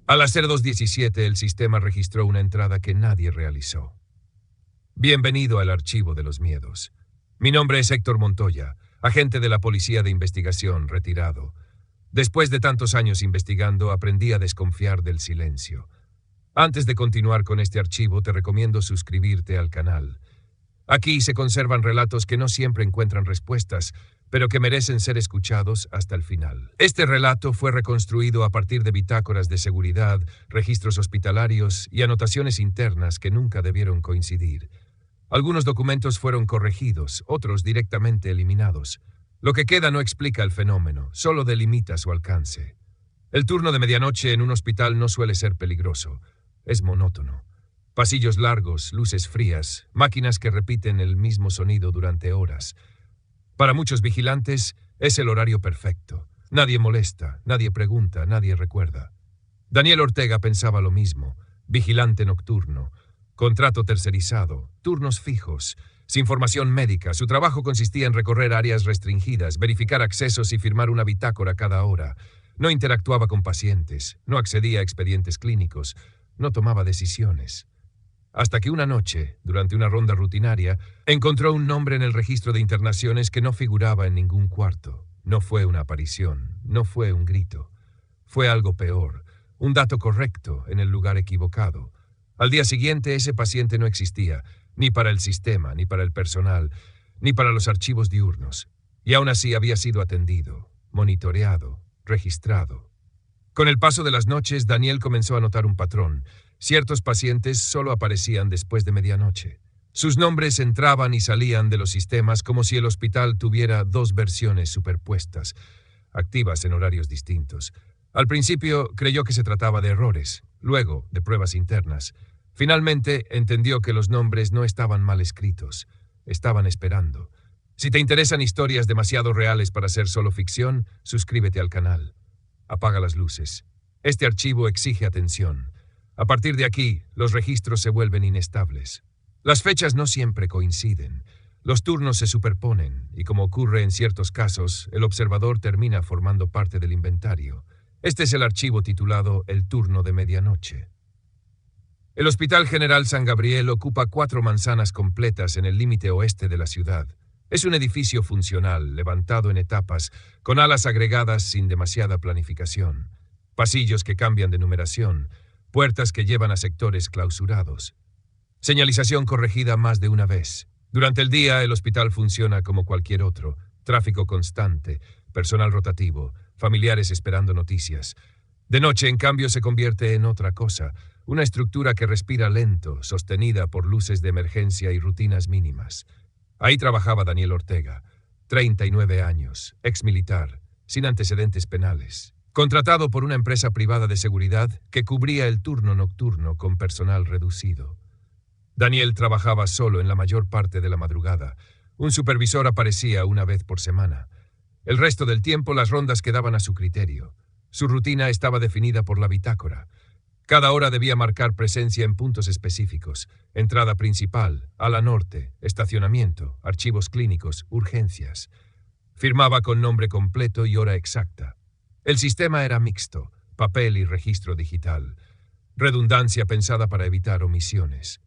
A las 02:17 el sistema registró una entrada que nadie realizó. Bienvenido al archivo de los miedos. Mi nombre es Héctor Montoya, agente de la Policía de Investigación, retirado. Después de tantos años investigando, aprendí a desconfiar del silencio. Antes de continuar con este archivo, te recomiendo suscribirte al canal. Aquí se conservan relatos que no siempre encuentran respuestas, pero que merecen ser escuchados hasta el final. Este relato fue reconstruido a partir de bitácoras de seguridad, registros hospitalarios y anotaciones internas que nunca debieron coincidir. Algunos documentos fueron corregidos, otros directamente eliminados. Lo que queda no explica el fenómeno, solo delimita su alcance. El turno de medianoche en un hospital no suele ser peligroso. Es monótono. Pasillos largos, luces frías, máquinas que repiten el mismo sonido durante horas. Para muchos vigilantes, es el horario perfecto. Nadie molesta, nadie pregunta, nadie recuerda. Daniel Ortega pensaba lo mismo. Vigilante nocturno, contrato tercerizado, turnos fijos, sin formación médica. Su trabajo consistía en recorrer áreas restringidas, verificar accesos y firmar una bitácora cada hora. No interactuaba con pacientes, no accedía a expedientes clínicos, no tomaba decisiones. Hasta que una noche, durante una ronda rutinaria, encontró un nombre en el registro de internaciones que no figuraba en ningún cuarto. No fue una aparición, no fue un grito. Fue algo peor, un dato correcto en el lugar equivocado. Al día siguiente ese paciente no existía, ni para el sistema, ni para el personal, ni para los archivos diurnos. Y aún así había sido atendido, monitoreado, registrado. Con el paso de las noches, Daniel comenzó a notar un patrón. Ciertos pacientes solo aparecían después de medianoche. Sus nombres entraban y salían de los sistemas como si el hospital tuviera dos versiones superpuestas, activas en horarios distintos. Al principio creyó que se trataba de errores, luego de pruebas internas. Finalmente entendió que los nombres no estaban mal escritos, estaban esperando. Si te interesan historias demasiado reales para ser solo ficción, suscríbete al canal. Apaga las luces. Este archivo exige atención. A partir de aquí, los registros se vuelven inestables. Las fechas no siempre coinciden. Los turnos se superponen y, como ocurre en ciertos casos, el observador termina formando parte del inventario. Este es el archivo titulado El turno de medianoche. El Hospital General San Gabriel ocupa 4 manzanas completas en el límite oeste de la ciudad. Es un edificio funcional, levantado en etapas, con alas agregadas sin demasiada planificación. Pasillos que cambian de numeración, puertas que llevan a sectores clausurados. Señalización corregida más de una vez. Durante el día, el hospital funciona como cualquier otro. Tráfico constante, personal rotativo, familiares esperando noticias. De noche, en cambio, se convierte en otra cosa. Una estructura que respira lento, sostenida por luces de emergencia y rutinas mínimas. Ahí trabajaba Daniel Ortega, 39 años, exmilitar, sin antecedentes penales. Contratado por una empresa privada de seguridad que cubría el turno nocturno con personal reducido. Daniel trabajaba solo en la mayor parte de la madrugada. Un supervisor aparecía una vez por semana. El resto del tiempo las rondas quedaban a su criterio. Su rutina estaba definida por la bitácora. Cada hora debía marcar presencia en puntos específicos: entrada principal, ala norte, estacionamiento, archivos clínicos, urgencias. Firmaba con nombre completo y hora exacta. El sistema era mixto, papel y registro digital. Redundancia pensada para evitar omisiones.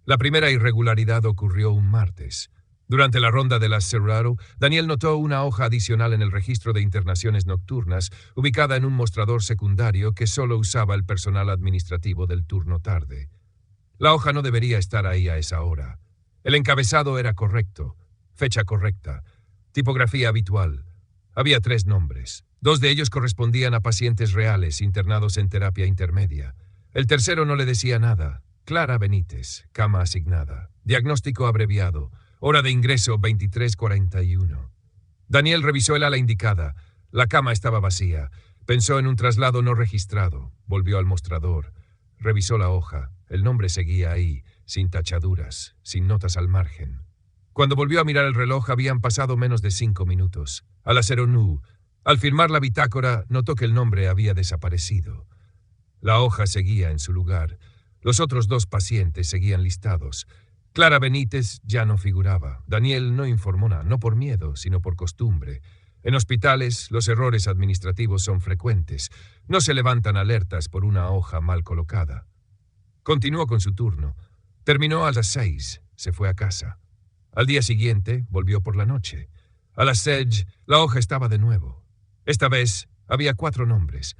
La primera irregularidad ocurrió un martes. Durante la ronda de las Cerrado, Daniel notó una hoja adicional en el registro de internaciones nocturnas, ubicada en un mostrador secundario que solo usaba el personal administrativo del turno tarde. La hoja no debería estar ahí a esa hora. El encabezado era correcto, fecha correcta, tipografía habitual. Había 3 nombres. 2 de ellos correspondían a pacientes reales internados en terapia intermedia. El tercero no le decía nada. Clara Benítez, cama asignada. Diagnóstico abreviado. Hora de ingreso 23:41. Daniel revisó el ala indicada. La cama estaba vacía. Pensó en un traslado no registrado. Volvió al mostrador. Revisó la hoja. El nombre seguía ahí, sin tachaduras, sin notas al margen. Cuando volvió a mirar el reloj habían pasado menos de 5 minutos. A las 09:00. Al firmar la bitácora, notó que el nombre había desaparecido. La hoja seguía en su lugar. Los otros 2 pacientes seguían listados. Clara Benítez ya no figuraba. Daniel no informó nada, no por miedo, sino por costumbre. En hospitales, los errores administrativos son frecuentes. No se levantan alertas por una hoja mal colocada. Continuó con su turno. Terminó a las 6. Se fue a casa. Al día siguiente, volvió por la noche. A las 6, la hoja estaba de nuevo. Esta vez, había 4 nombres.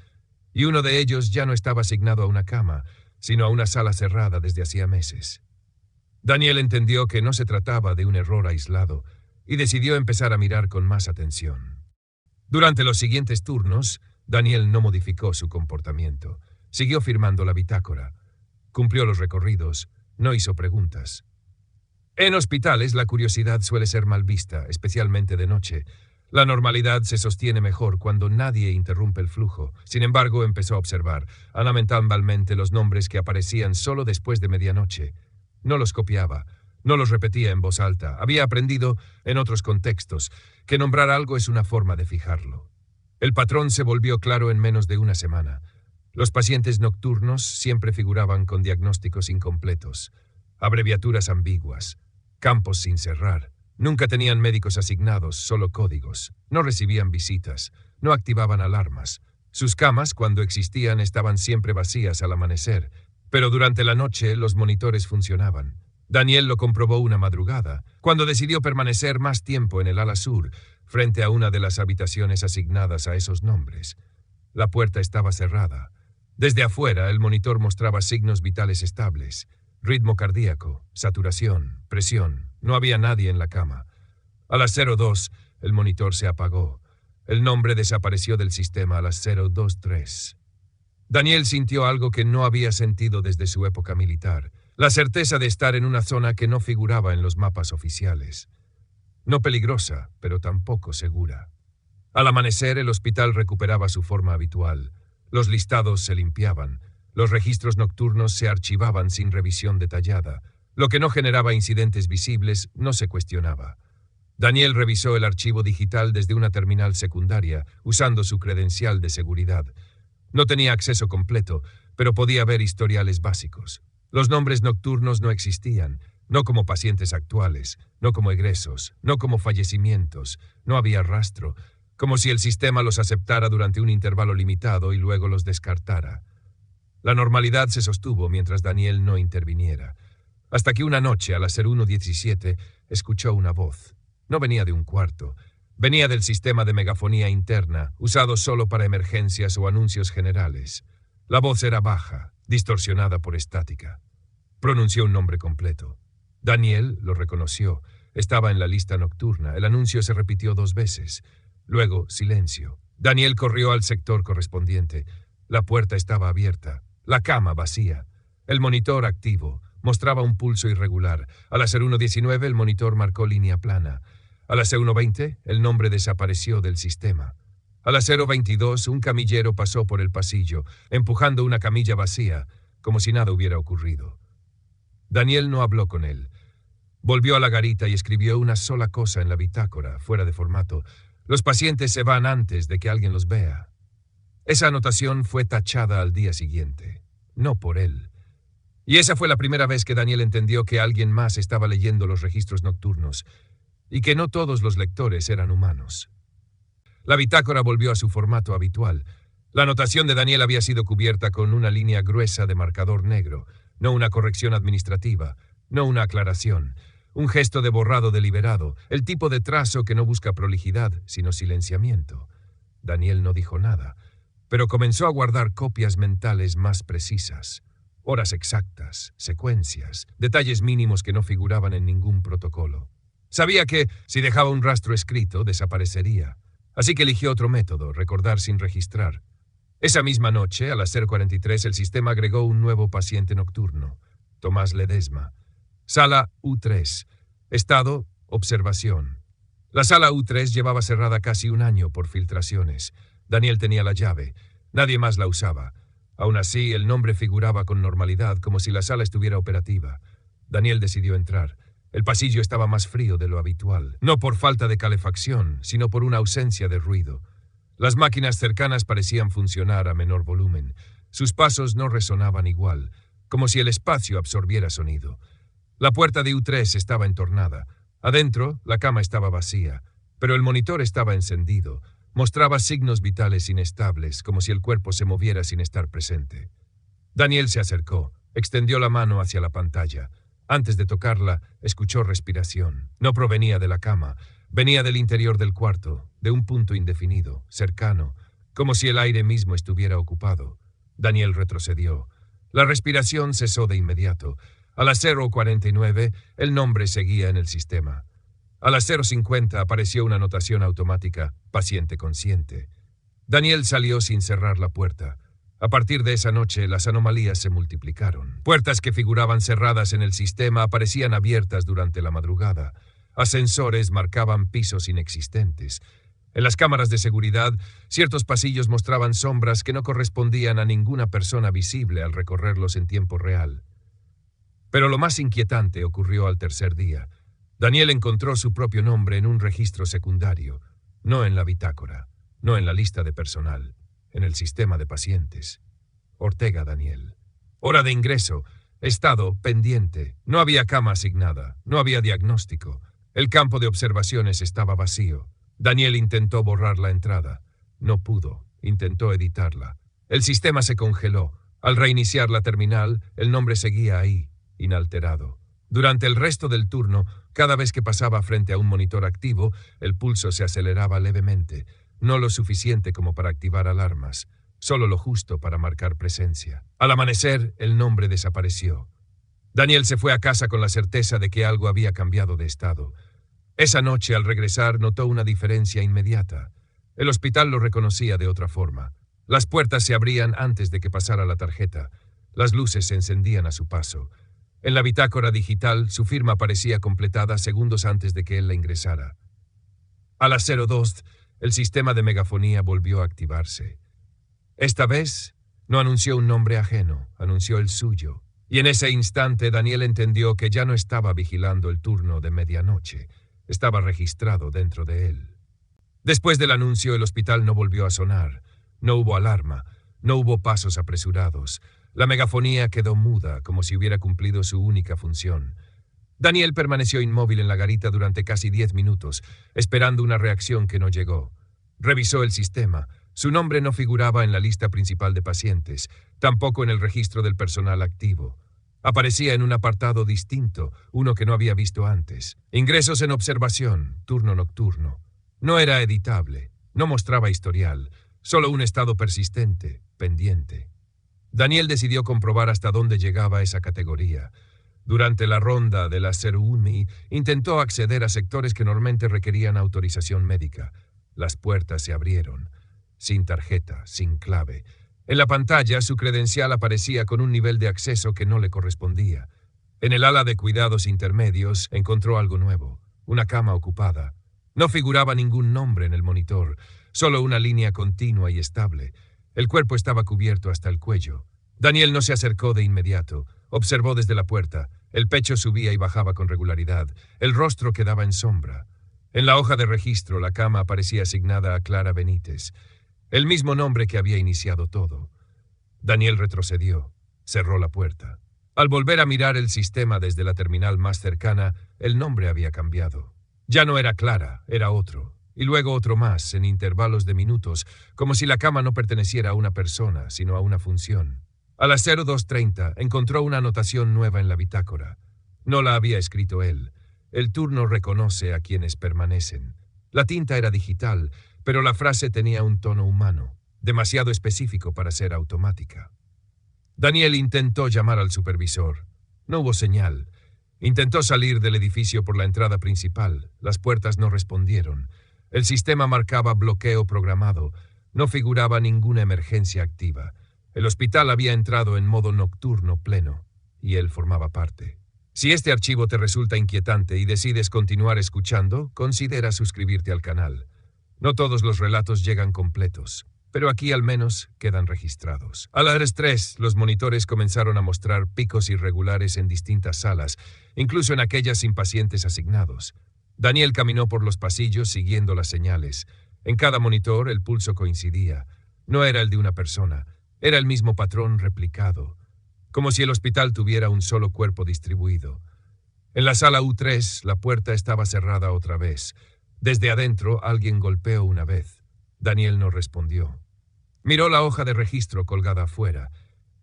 Y uno de ellos ya no estaba asignado a una cama, sino a una sala cerrada desde hacía meses. Daniel entendió que no se trataba de un error aislado y decidió empezar a mirar con más atención. Durante los siguientes turnos, Daniel no modificó su comportamiento. Siguió firmando la bitácora. Cumplió los recorridos. No hizo preguntas. En hospitales, la curiosidad suele ser mal vista, especialmente de noche. La normalidad se sostiene mejor cuando nadie interrumpe el flujo. Sin embargo, empezó a observar, lamentablemente, los nombres que aparecían solo después de medianoche. No los copiaba, no los repetía en voz alta. Había aprendido, en otros contextos, que nombrar algo es una forma de fijarlo. El patrón se volvió claro en menos de una semana. Los pacientes nocturnos siempre figuraban con diagnósticos incompletos, abreviaturas ambiguas, campos sin cerrar. Nunca tenían médicos asignados, solo códigos. No recibían visitas, no activaban alarmas. Sus camas, cuando existían, estaban siempre vacías al amanecer, pero durante la noche los monitores funcionaban. Daniel lo comprobó una madrugada, cuando decidió permanecer más tiempo en el ala sur, frente a una de las habitaciones asignadas a esos nombres. La puerta estaba cerrada. Desde afuera, el monitor mostraba signos vitales estables: ritmo cardíaco, saturación, presión. No había nadie en la cama. A las 02, el monitor se apagó. El nombre desapareció del sistema a las 023. Daniel sintió algo que no había sentido desde su época militar: la certeza de estar en una zona que no figuraba en los mapas oficiales. No peligrosa, pero tampoco segura. Al amanecer, el hospital recuperaba su forma habitual. Los listados se limpiaban. Los registros nocturnos se archivaban sin revisión detallada. Lo que no generaba incidentes visibles no se cuestionaba. Daniel revisó el archivo digital desde una terminal secundaria, usando su credencial de seguridad. No tenía acceso completo, pero podía ver historiales básicos. Los nombres nocturnos no existían, no como pacientes actuales, no como egresos, no como fallecimientos. No había rastro, como si el sistema los aceptara durante un intervalo limitado y luego los descartara. La normalidad se sostuvo mientras Daniel no interviniera, hasta que una noche, a las 01:17, escuchó una voz. No venía de un cuarto. Venía del sistema de megafonía interna, usado solo para emergencias o anuncios generales. La voz era baja, distorsionada por estática. Pronunció un nombre completo. Daniel lo reconoció. Estaba en la lista nocturna. El anuncio se repitió 2 veces. Luego, silencio. Daniel corrió al sector correspondiente. La puerta estaba abierta. La cama vacía. El monitor activo. Mostraba un pulso irregular. A las 01:19 el monitor marcó línea plana. A las 01:20 el nombre desapareció del sistema. A las 0:22 un camillero pasó por el pasillo, empujando una camilla vacía, como si nada hubiera ocurrido. Daniel no habló con él. Volvió a la garita y escribió una sola cosa en la bitácora, fuera de formato: los pacientes se van antes de que alguien los vea. Esa anotación fue tachada al día siguiente, no por él. Y esa fue la primera vez que Daniel entendió que alguien más estaba leyendo los registros nocturnos, y que no todos los lectores eran humanos. La bitácora volvió a su formato habitual. La anotación de Daniel había sido cubierta con una línea gruesa de marcador negro, no una corrección administrativa, no una aclaración, un gesto de borrado deliberado, el tipo de trazo que no busca prolijidad, sino silenciamiento. Daniel no dijo nada, pero comenzó a guardar copias mentales más precisas. Horas exactas, secuencias, detalles mínimos que no figuraban en ningún protocolo. Sabía que, si dejaba un rastro escrito, desaparecería. Así que eligió otro método: recordar sin registrar. Esa misma noche, a las 0:43, el sistema agregó un nuevo paciente nocturno: Tomás Ledesma. Sala U3. Estado: observación. La sala U3 llevaba cerrada casi un año por filtraciones. Daniel tenía la llave. Nadie más la usaba. Aún así, el nombre figuraba con normalidad, como si la sala estuviera operativa. Daniel decidió entrar. El pasillo estaba más frío de lo habitual, no por falta de calefacción, sino por una ausencia de ruido. Las máquinas cercanas parecían funcionar a menor volumen. Sus pasos no resonaban igual, como si el espacio absorbiera sonido. La puerta de U3 estaba entornada. Adentro, la cama estaba vacía. pero el monitor estaba encendido. Mostraba signos vitales inestables, como si el cuerpo se moviera sin estar presente. Daniel se acercó, extendió la mano hacia la pantalla. Antes de tocarla, escuchó respiración. No provenía de la cama, venía del interior del cuarto, de un punto indefinido, cercano, como si el aire mismo estuviera ocupado. Daniel retrocedió. La respiración cesó de inmediato. A las 0:49, el nombre seguía en el sistema. A las 0:50 apareció una anotación automática, paciente consciente. Daniel salió sin cerrar la puerta. A partir de esa noche, las anomalías se multiplicaron. Puertas que figuraban cerradas en el sistema aparecían abiertas durante la madrugada. Ascensores marcaban pisos inexistentes. En las cámaras de seguridad, ciertos pasillos mostraban sombras que no correspondían a ninguna persona visible al recorrerlos en tiempo real. Pero lo más inquietante ocurrió al tercer día. Daniel encontró su propio nombre en un registro secundario, no en la bitácora, no en la lista de personal, en el sistema de pacientes. Ortega Daniel. Hora de ingreso. Estado pendiente. No había cama asignada. No había diagnóstico. El campo de observaciones estaba vacío. Daniel intentó borrar la entrada. No pudo. Intentó editarla. El sistema se congeló. Al reiniciar la terminal, el nombre seguía ahí, inalterado. Durante el resto del turno, cada vez que pasaba frente a un monitor activo, el pulso se aceleraba levemente. No lo suficiente como para activar alarmas, solo lo justo para marcar presencia. Al amanecer, el nombre desapareció. Daniel se fue a casa con la certeza de que algo había cambiado de estado. Esa noche, al regresar, notó una diferencia inmediata. El hospital lo reconocía de otra forma. Las puertas se abrían antes de que pasara la tarjeta. Las luces se encendían a su paso. En la bitácora digital, su firma aparecía completada segundos antes de que él la ingresara. A las 02, el sistema de megafonía volvió a activarse. Esta vez, no anunció un nombre ajeno, anunció el suyo. Y en ese instante, Daniel entendió que ya no estaba vigilando el turno de medianoche. Estaba registrado dentro de él. Después del anuncio, el hospital no volvió a sonar. No hubo alarma, no hubo pasos apresurados. La megafonía quedó muda, como si hubiera cumplido su única función. Daniel permaneció inmóvil en la garita durante casi 10 minutos, esperando una reacción que no llegó. Revisó el sistema. Su nombre no figuraba en la lista principal de pacientes, tampoco en el registro del personal activo. Aparecía en un apartado distinto, uno que no había visto antes. Ingresos en observación, turno nocturno. No era editable, no mostraba historial, solo un estado persistente, pendiente. Daniel decidió comprobar hasta dónde llegaba esa categoría. Durante la ronda de la Serumi, intentó acceder a sectores que normalmente requerían autorización médica. Las puertas se abrieron, sin tarjeta, sin clave. En la pantalla, su credencial aparecía con un nivel de acceso que no le correspondía. En el ala de cuidados intermedios, encontró algo nuevo, una cama ocupada. No figuraba ningún nombre en el monitor, solo una línea continua y estable. El cuerpo estaba cubierto hasta el cuello. Daniel no se acercó de inmediato. Observó desde la puerta. El pecho subía y bajaba con regularidad. El rostro quedaba en sombra. En la hoja de registro, la cama aparecía asignada a Clara Benítez. El mismo nombre que había iniciado todo. Daniel retrocedió. Cerró la puerta. Al volver a mirar el sistema desde la terminal más cercana, el nombre había cambiado. Ya no era Clara, era otro. Y luego otro más, en intervalos de minutos, como si la cama no perteneciera a una persona, sino a una función. A las 02:30 encontró una anotación nueva en la bitácora. No la había escrito él. El turno reconoce a quienes permanecen. La tinta era digital, pero la frase tenía un tono humano, demasiado específico para ser automática. Daniel intentó llamar al supervisor. No hubo señal. Intentó salir del edificio por la entrada principal. Las puertas no respondieron. El sistema marcaba bloqueo programado. No figuraba ninguna emergencia activa. El hospital había entrado en modo nocturno pleno, y él formaba parte. Si este archivo te resulta inquietante y decides continuar escuchando, considera suscribirte al canal. No todos los relatos llegan completos, pero aquí al menos quedan registrados. A las 3, los monitores comenzaron a mostrar picos irregulares en distintas salas, incluso en aquellas sin pacientes asignados. Daniel caminó por los pasillos siguiendo las señales. En cada monitor el pulso coincidía. No era el de una persona. Era el mismo patrón replicado, como si el hospital tuviera un solo cuerpo distribuido. En la sala U3, la puerta estaba cerrada otra vez. Desde adentro alguien golpeó una vez. Daniel no respondió. Miró la hoja de registro colgada afuera.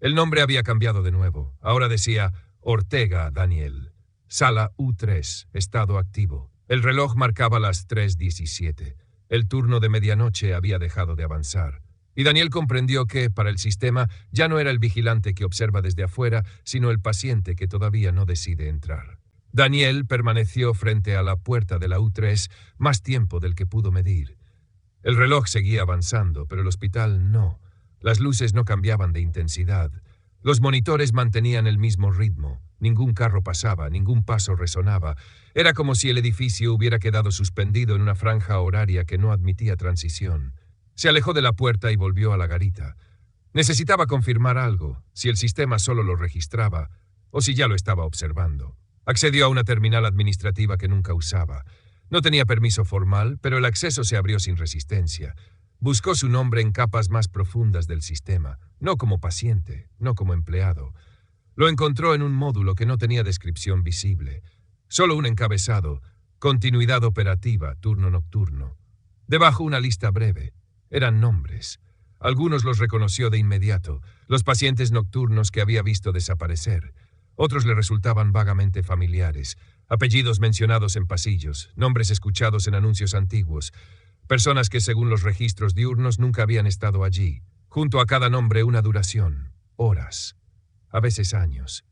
El nombre había cambiado de nuevo. Ahora decía Ortega Daniel. Sala U3, estado activo. El reloj marcaba las 3:17. El turno de medianoche había dejado de avanzar. Y Daniel comprendió que, para el sistema, ya no era el vigilante que observa desde afuera, sino el paciente que todavía no decide entrar. Daniel permaneció frente a la puerta de la U3 más tiempo del que pudo medir. El reloj seguía avanzando, pero el hospital no. Las luces no cambiaban de intensidad. Los monitores mantenían el mismo ritmo. Ningún carro pasaba, ningún paso resonaba. Era como si el edificio hubiera quedado suspendido en una franja horaria que no admitía transición. Se alejó de la puerta y volvió a la garita. Necesitaba confirmar algo, si el sistema solo lo registraba, o si ya lo estaba observando. Accedió a una terminal administrativa que nunca usaba. No tenía permiso formal, pero el acceso se abrió sin resistencia. Buscó su nombre en capas más profundas del sistema, no como paciente, no como empleado. Lo encontró en un módulo que no tenía descripción visible. Solo un encabezado, continuidad operativa, turno nocturno. Debajo una lista breve. Eran nombres. Algunos los reconoció de inmediato, los pacientes nocturnos que había visto desaparecer. Otros le resultaban vagamente familiares, apellidos mencionados en pasillos, nombres escuchados en anuncios antiguos, personas que según los registros diurnos nunca habían estado allí. Junto a cada nombre una duración, horas, a veces años.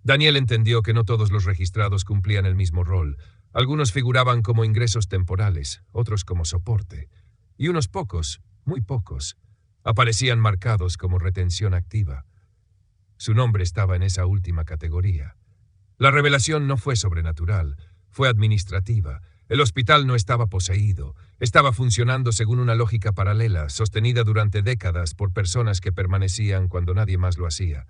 Daniel entendió que no todos los registrados cumplían el mismo rol. Algunos figuraban como ingresos temporales, otros como soporte. Y unos pocos, muy pocos, aparecían marcados como retención activa. Su nombre estaba en esa última categoría. La revelación no fue sobrenatural, fue administrativa. El hospital no estaba poseído, estaba funcionando según una lógica paralela, sostenida durante décadas por personas que permanecían cuando nadie más lo hacía.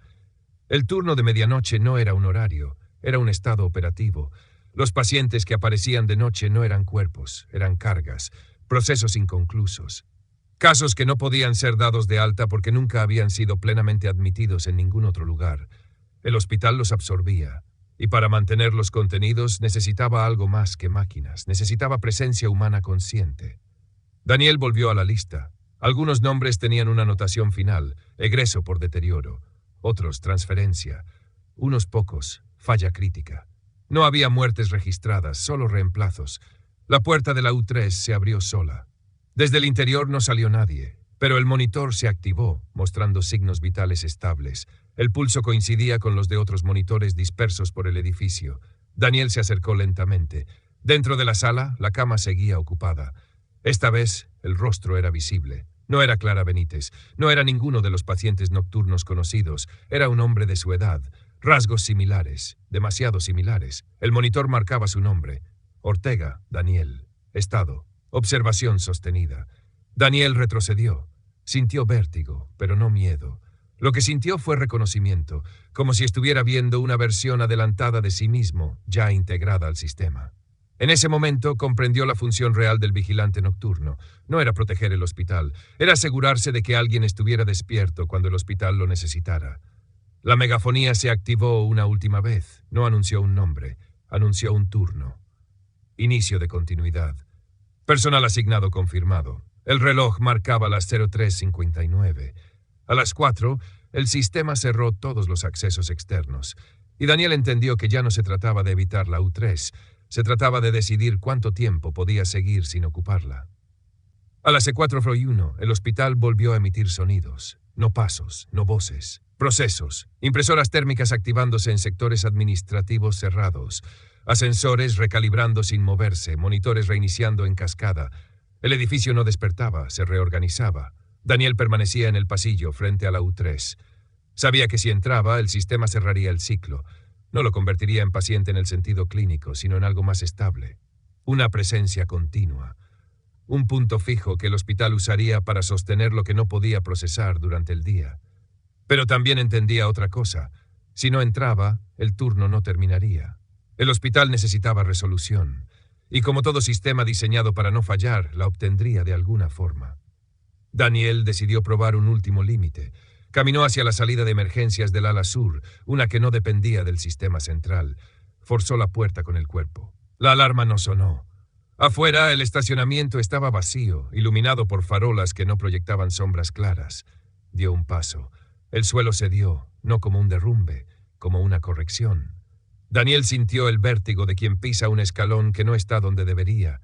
El turno de medianoche no era un horario, era un estado operativo. Los pacientes que aparecían de noche no eran cuerpos, eran cargas, procesos inconclusos. Casos que no podían ser dados de alta porque nunca habían sido plenamente admitidos en ningún otro lugar. El hospital los absorbía, y para mantenerlos contenidos necesitaba algo más que máquinas, necesitaba presencia humana consciente. Daniel volvió a la lista. Algunos nombres tenían una anotación final, egreso por deterioro, otros transferencia, unos pocos, falla crítica. No había muertes registradas, solo reemplazos. La puerta de la U3 se abrió sola. Desde el interior no salió nadie, pero el monitor se activó, mostrando signos vitales estables. El pulso coincidía con los de otros monitores dispersos por el edificio. Daniel se acercó lentamente. Dentro de la sala, la cama seguía ocupada. Esta vez, el rostro era visible. No era Clara Benítez, no era ninguno de los pacientes nocturnos conocidos. Era un hombre de su edad. Rasgos similares, demasiado similares. El monitor marcaba su nombre. Ortega, Daniel. Estado. Observación sostenida. Daniel retrocedió. Sintió vértigo, pero no miedo. Lo que sintió fue reconocimiento, como si estuviera viendo una versión adelantada de sí mismo, ya integrada al sistema. En ese momento comprendió la función real del vigilante nocturno. No era proteger el hospital, era asegurarse de que alguien estuviera despierto cuando el hospital lo necesitara. La megafonía se activó una última vez. No anunció un nombre, anunció un turno. Inicio de continuidad. Personal asignado confirmado. El reloj marcaba las 03:59. A las 4, el sistema cerró todos los accesos externos, y Daniel entendió que ya no se trataba de evitar la U3, se trataba de decidir cuánto tiempo podía seguir sin ocuparla. A las 4:01, el hospital volvió a emitir sonidos, no pasos, no voces, procesos, impresoras térmicas activándose en sectores administrativos cerrados, ascensores recalibrando sin moverse, monitores reiniciando en cascada. El edificio no despertaba, se reorganizaba. Daniel permanecía en el pasillo frente a la U3. Sabía que si entraba, el sistema cerraría el ciclo. No lo convertiría en paciente en el sentido clínico, sino en algo más estable. Una presencia continua. Un punto fijo que el hospital usaría para sostener lo que no podía procesar durante el día. Pero también entendía otra cosa. Si no entraba, el turno no terminaría. El hospital necesitaba resolución, y como todo sistema diseñado para no fallar, la obtendría de alguna forma. Daniel decidió probar un último límite. Caminó hacia la salida de emergencias del ala sur, una que no dependía del sistema central. Forzó la puerta con el cuerpo. La alarma no sonó. Afuera, el estacionamiento estaba vacío, iluminado por farolas que no proyectaban sombras claras. Dio un paso. El suelo cedió, no como un derrumbe, como una corrección. Daniel sintió el vértigo de quien pisa un escalón que no está donde debería.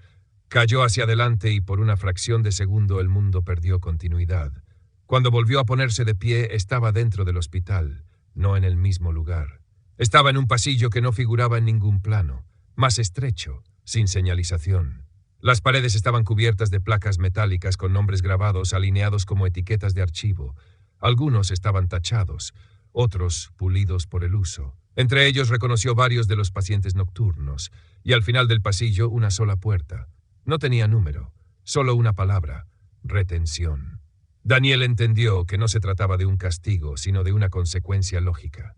Cayó hacia adelante y por una fracción de segundo el mundo perdió continuidad. Cuando volvió a ponerse de pie, estaba dentro del hospital, no en el mismo lugar. Estaba en un pasillo que no figuraba en ningún plano, más estrecho, sin señalización. Las paredes estaban cubiertas de placas metálicas con nombres grabados alineados como etiquetas de archivo. Algunos estaban tachados, otros pulidos por el uso. Entre ellos reconoció varios de los pacientes nocturnos, y al final del pasillo una sola puerta. No tenía número, solo una palabra: retención. Daniel entendió que no se trataba de un castigo, sino de una consecuencia lógica.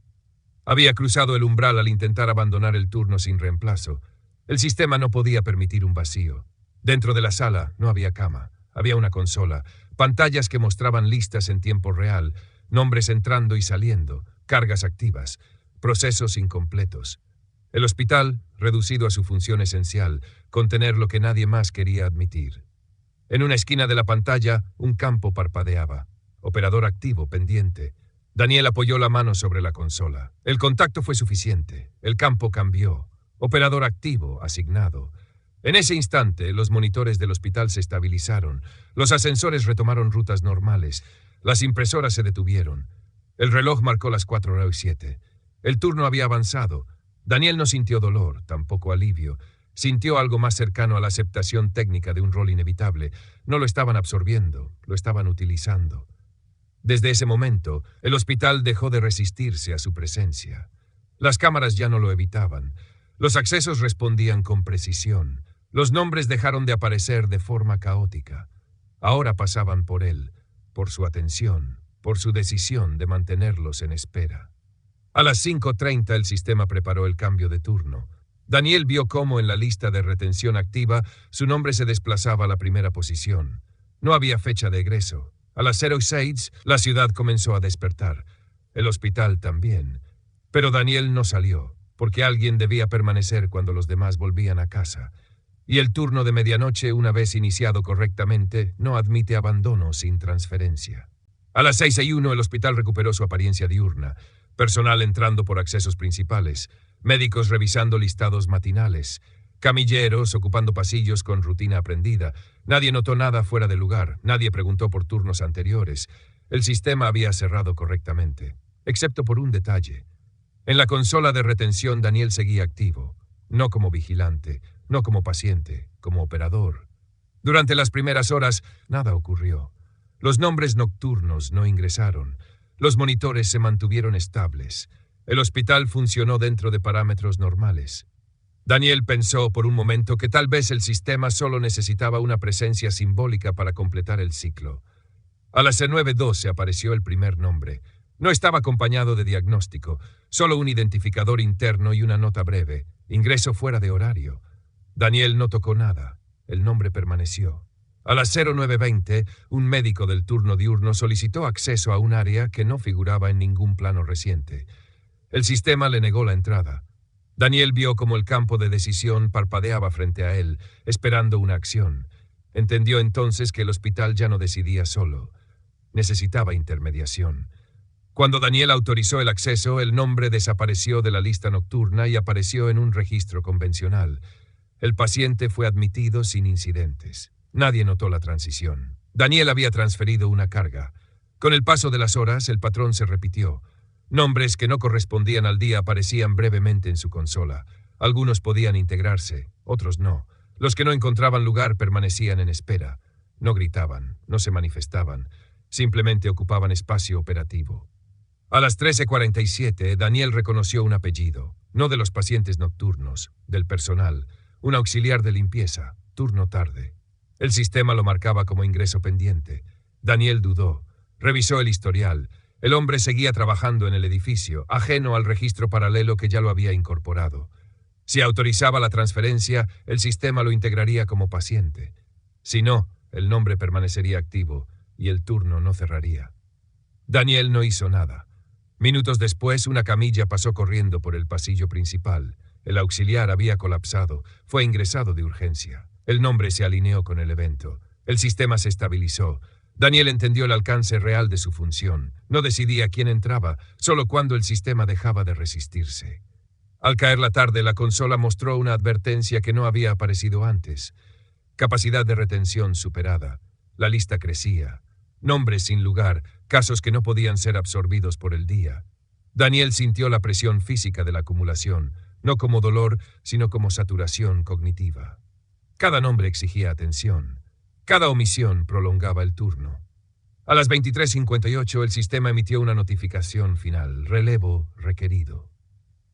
Había cruzado el umbral al intentar abandonar el turno sin reemplazo. El sistema no podía permitir un vacío. Dentro de la sala no había cama, había una consola, pantallas que mostraban listas en tiempo real, nombres entrando y saliendo, cargas activas, procesos incompletos. El hospital, reducido a su función esencial, contener lo que nadie más quería admitir. En una esquina de la pantalla, un campo parpadeaba. Operador activo, pendiente. Daniel apoyó la mano sobre la consola. El contacto fue suficiente. El campo cambió. Operador activo, asignado. En ese instante, los monitores del hospital se estabilizaron. Los ascensores retomaron rutas normales. Las impresoras se detuvieron. El reloj marcó las 4:07. El turno había avanzado. Daniel no sintió dolor, tampoco alivio. Sintió algo más cercano a la aceptación técnica de un rol inevitable. No lo estaban absorbiendo, lo estaban utilizando. Desde ese momento, el hospital dejó de resistirse a su presencia. Las cámaras ya no lo evitaban. Los accesos respondían con precisión. Los nombres dejaron de aparecer de forma caótica. Ahora pasaban por él, por su atención, por su decisión de mantenerlos en espera. A las 5:30 el sistema preparó el cambio de turno. Daniel vio cómo en la lista de retención activa su nombre se desplazaba a la primera posición. No había fecha de egreso. A las 06 la ciudad comenzó a despertar. El hospital también. Pero Daniel no salió, porque alguien debía permanecer cuando los demás volvían a casa. Y el turno de medianoche, una vez iniciado correctamente, no admite abandono sin transferencia. A las 6:01 el hospital recuperó su apariencia diurna. Personal entrando por accesos principales, médicos revisando listados matinales, camilleros ocupando pasillos con rutina aprendida. Nadie notó nada fuera de lugar, nadie preguntó por turnos anteriores. El sistema había cerrado correctamente, excepto por un detalle. En la consola de retención Daniel seguía activo, no como vigilante, no como paciente, como operador. Durante las primeras horas, nada ocurrió. Los nombres nocturnos no ingresaron. Los monitores se mantuvieron estables. El hospital funcionó dentro de parámetros normales. Daniel pensó por un momento que tal vez el sistema solo necesitaba una presencia simbólica para completar el ciclo. A las 9:12 apareció el primer nombre. No estaba acompañado de diagnóstico, solo un identificador interno y una nota breve. Ingreso fuera de horario. Daniel no tocó nada. El nombre permaneció. A las 09:20, un médico del turno diurno solicitó acceso a un área que no figuraba en ningún plano reciente. El sistema le negó la entrada. Daniel vio cómo el campo de decisión parpadeaba frente a él, esperando una acción. Entendió entonces que el hospital ya no decidía solo. Necesitaba intermediación. Cuando Daniel autorizó el acceso, el nombre desapareció de la lista nocturna y apareció en un registro convencional. El paciente fue admitido sin incidentes. Nadie notó la transición. Daniel había transferido una carga. Con el paso de las horas, el patrón se repitió. Nombres que no correspondían al día aparecían brevemente en su consola. Algunos podían integrarse, otros no. Los que no encontraban lugar permanecían en espera. No gritaban, no se manifestaban. Simplemente ocupaban espacio operativo. A las 13:47, Daniel reconoció un apellido. No de los pacientes nocturnos, del personal. Un auxiliar de limpieza, turno tarde. El sistema lo marcaba como ingreso pendiente. Daniel dudó. Revisó el historial. El hombre seguía trabajando en el edificio, ajeno al registro paralelo que ya lo había incorporado. Si autorizaba la transferencia, el sistema lo integraría como paciente. Si no, el nombre permanecería activo y el turno no cerraría. Daniel no hizo nada. Minutos después, una camilla pasó corriendo por el pasillo principal. El auxiliar había colapsado. Fue ingresado de urgencia. El nombre se alineó con el evento. El sistema se estabilizó. Daniel entendió el alcance real de su función. No decidía quién entraba, solo cuando el sistema dejaba de resistirse. Al caer la tarde, la consola mostró una advertencia que no había aparecido antes. Capacidad de retención superada. La lista crecía. Nombres sin lugar, casos que no podían ser absorbidos por el día. Daniel sintió la presión física de la acumulación, no como dolor, sino como saturación cognitiva. Cada nombre exigía atención. Cada omisión prolongaba el turno. A las 23:58 el sistema emitió una notificación final, relevo requerido.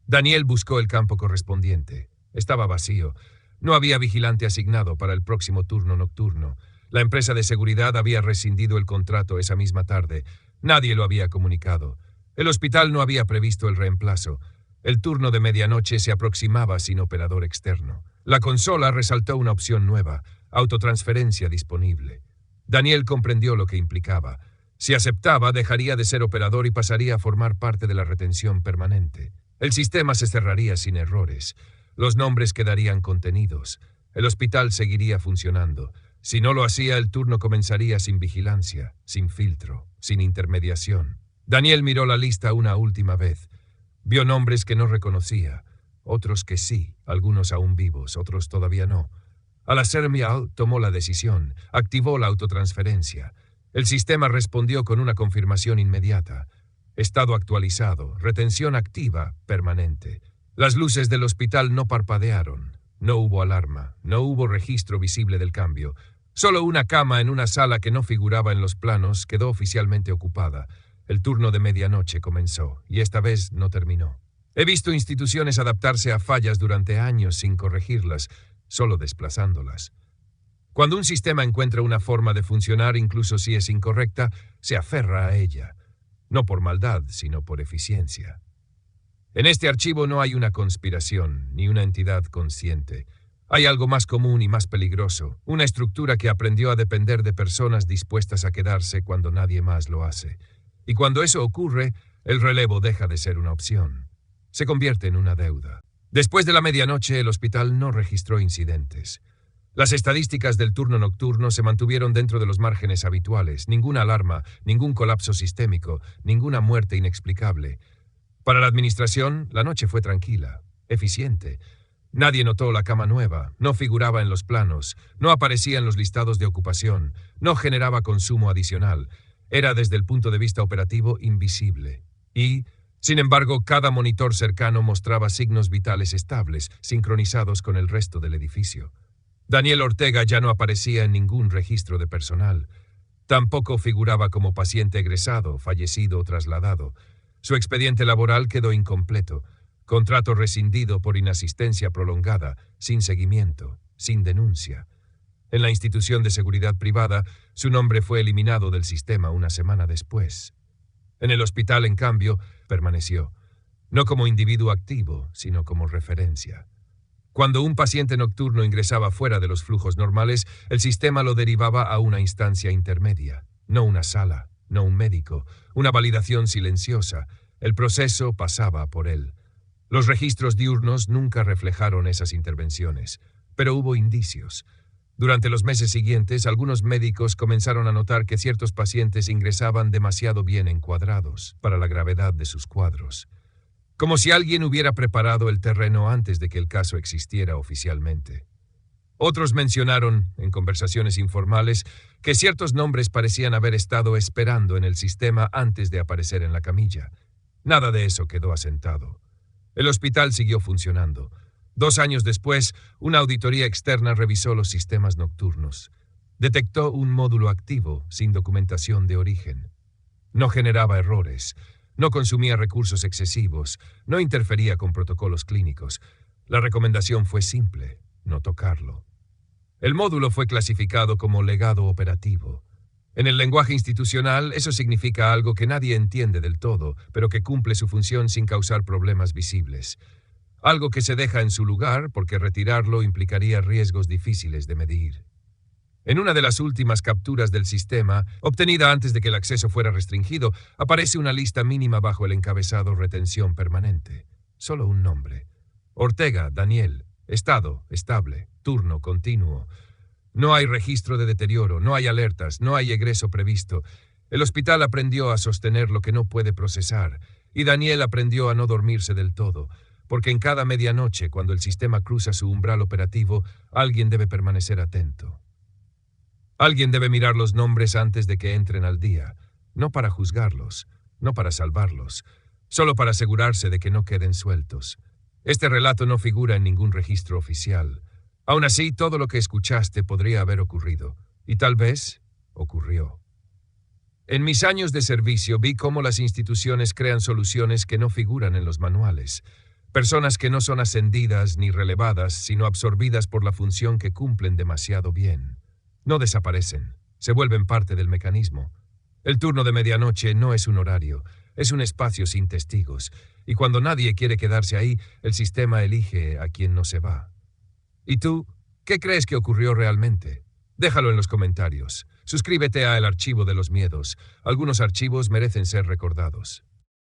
Daniel buscó el campo correspondiente. Estaba vacío. No había vigilante asignado para el próximo turno nocturno. La empresa de seguridad había rescindido el contrato esa misma tarde. Nadie lo había comunicado. El hospital no había previsto el reemplazo. El turno de medianoche se aproximaba sin operador externo. La consola resaltó una opción nueva, autotransferencia disponible. Daniel comprendió lo que implicaba. Si aceptaba, dejaría de ser operador y pasaría a formar parte de la retención permanente. El sistema se cerraría sin errores. Los nombres quedarían contenidos. El hospital seguiría funcionando. Si no lo hacía, el turno comenzaría sin vigilancia, sin filtro, sin intermediación. Daniel miró la lista una última vez. Vio nombres que no reconocía, otros que sí, algunos aún vivos, otros todavía no. Al hacer Mial, tomó la decisión, activó la autotransferencia. El sistema respondió con una confirmación inmediata. Estado actualizado, retención activa, permanente. Las luces del hospital no parpadearon. No hubo alarma, no hubo registro visible del cambio. Solo una cama en una sala que no figuraba en los planos quedó oficialmente ocupada. El turno de medianoche comenzó, y esta vez no terminó. He visto instituciones adaptarse a fallas durante años sin corregirlas, solo desplazándolas. Cuando un sistema encuentra una forma de funcionar, incluso si es incorrecta, se aferra a ella. No por maldad, sino por eficiencia. En este archivo no hay una conspiración, ni una entidad consciente. Hay algo más común y más peligroso, una estructura que aprendió a depender de personas dispuestas a quedarse cuando nadie más lo hace. Y cuando eso ocurre, el relevo deja de ser una opción. Se convierte en una deuda. Después de la medianoche, el hospital no registró incidentes. Las estadísticas del turno nocturno se mantuvieron dentro de los márgenes habituales. Ninguna alarma, ningún colapso sistémico, ninguna muerte inexplicable. Para la administración, la noche fue tranquila, eficiente. Nadie notó la cama nueva, no figuraba en los planos, no aparecía en los listados de ocupación, no generaba consumo adicional. Era, desde el punto de vista operativo, invisible. Y, sin embargo, cada monitor cercano mostraba signos vitales estables, sincronizados con el resto del edificio. Daniel Ortega ya no aparecía en ningún registro de personal. Tampoco figuraba como paciente egresado, fallecido o trasladado. Su expediente laboral quedó incompleto. Contrato rescindido por inasistencia prolongada, sin seguimiento, sin denuncia. En la institución de seguridad privada, su nombre fue eliminado del sistema una semana después. En el hospital, en cambio, permaneció, no como individuo activo, sino como referencia. Cuando un paciente nocturno ingresaba fuera de los flujos normales, el sistema lo derivaba a una instancia intermedia, no una sala, no un médico, una validación silenciosa. El proceso pasaba por él. Los registros diurnos nunca reflejaron esas intervenciones, pero hubo indicios. Durante los meses siguientes, algunos médicos comenzaron a notar que ciertos pacientes ingresaban demasiado bien encuadrados para la gravedad de sus cuadros, como si alguien hubiera preparado el terreno antes de que el caso existiera oficialmente. Otros mencionaron, en conversaciones informales, que ciertos nombres parecían haber estado esperando en el sistema antes de aparecer en la camilla. Nada de eso quedó asentado. El hospital siguió funcionando. 2 años después, una auditoría externa revisó los sistemas nocturnos. Detectó un módulo activo, sin documentación de origen. No generaba errores, no consumía recursos excesivos, no interfería con protocolos clínicos. La recomendación fue simple: no tocarlo. El módulo fue clasificado como legado operativo. En el lenguaje institucional, eso significa algo que nadie entiende del todo, pero que cumple su función sin causar problemas visibles. Algo que se deja en su lugar porque retirarlo implicaría riesgos difíciles de medir. En una de las últimas capturas del sistema, obtenida antes de que el acceso fuera restringido, aparece una lista mínima bajo el encabezado retención permanente. Solo un nombre. Ortega, Daniel. Estado, estable. Turno, continuo. No hay registro de deterioro, no hay alertas, no hay egreso previsto. El hospital aprendió a sostener lo que no puede procesar, y Daniel aprendió a no dormirse del todo, porque en cada medianoche, cuando el sistema cruza su umbral operativo, alguien debe permanecer atento. Alguien debe mirar los nombres antes de que entren al día, no para juzgarlos, no para salvarlos, solo para asegurarse de que no queden sueltos. Este relato no figura en ningún registro oficial. Aún así, todo lo que escuchaste podría haber ocurrido, y tal vez ocurrió. En mis años de servicio vi cómo las instituciones crean soluciones que no figuran en los manuales. Personas que no son ascendidas ni relevadas, sino absorbidas por la función que cumplen demasiado bien. No desaparecen, se vuelven parte del mecanismo. El turno de medianoche no es un horario, es un espacio sin testigos, y cuando nadie quiere quedarse ahí, el sistema elige a quien no se va. ¿Y tú? ¿Qué crees que ocurrió realmente? Déjalo en los comentarios. Suscríbete a El Archivo de los Miedos. Algunos archivos merecen ser recordados.